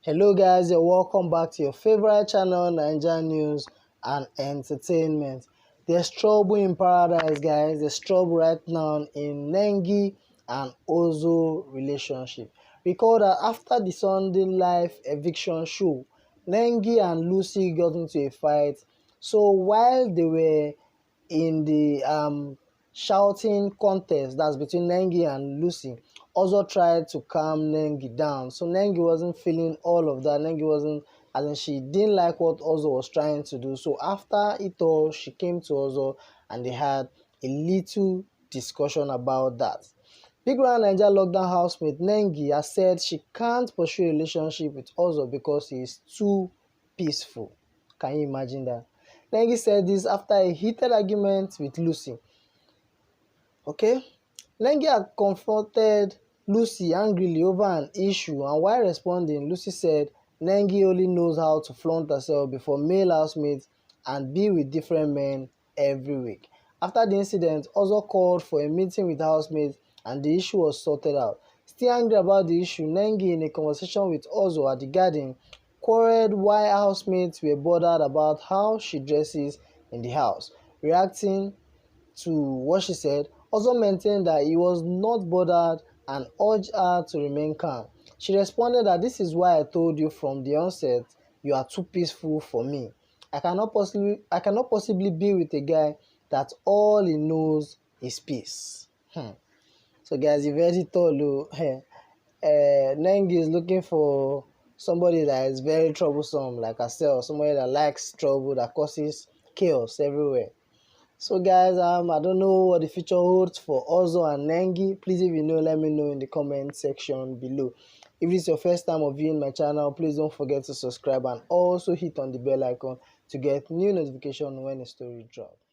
Hello guys, and welcome back to your favorite channel, Naija News and Entertainment. There's trouble in paradise, guys. There's trouble right now in Nengi and Ozo relationship. Recall that after the Sunday Live eviction show, Nengi and Lucy got into a fight. So while they were in the shouting contest that's between Nengi and Lucy, also tried to calm Nengi down. So Nengi wasn't feeling all of that. Nengi wasn't, as in she didn't like what Ozo was trying to do. So after it all, she came to Ozo and they had a little discussion about that. Bbnaija Lockdown housemate Nengi has said she can't pursue a relationship with Ozo because he is too peaceful. Can you imagine that? Nengi said this after a heated argument with Lucy. Okay? Nengi had confronted Lucy angrily over an issue, and while responding, Lucy said Nengi only knows how to flaunt herself before male housemates and be with different men every week. After the incident, Ozo called for a meeting with housemates and the issue was sorted out. Still angry about the issue, Nengi, in a conversation with Ozo at the garden, quarreled why housemates were bothered about how she dresses in the house. Reacting to what she said, Ozo maintained that he was not bothered and urged her to remain calm. She responded that this is why I told you from the onset you are too peaceful for me. I cannot possibly be with a guy that all he knows is peace. So guys, you've heard it all. Nengi is looking for somebody that is very troublesome like herself, somebody that likes trouble, that causes chaos everywhere. So guys, I don't know what the future holds for Ozo and Nengi. Please, if you know, let me know in the comment section below. If this is your first time of viewing my channel, please don't forget to subscribe and also hit on the bell icon to get new notification when a story drops.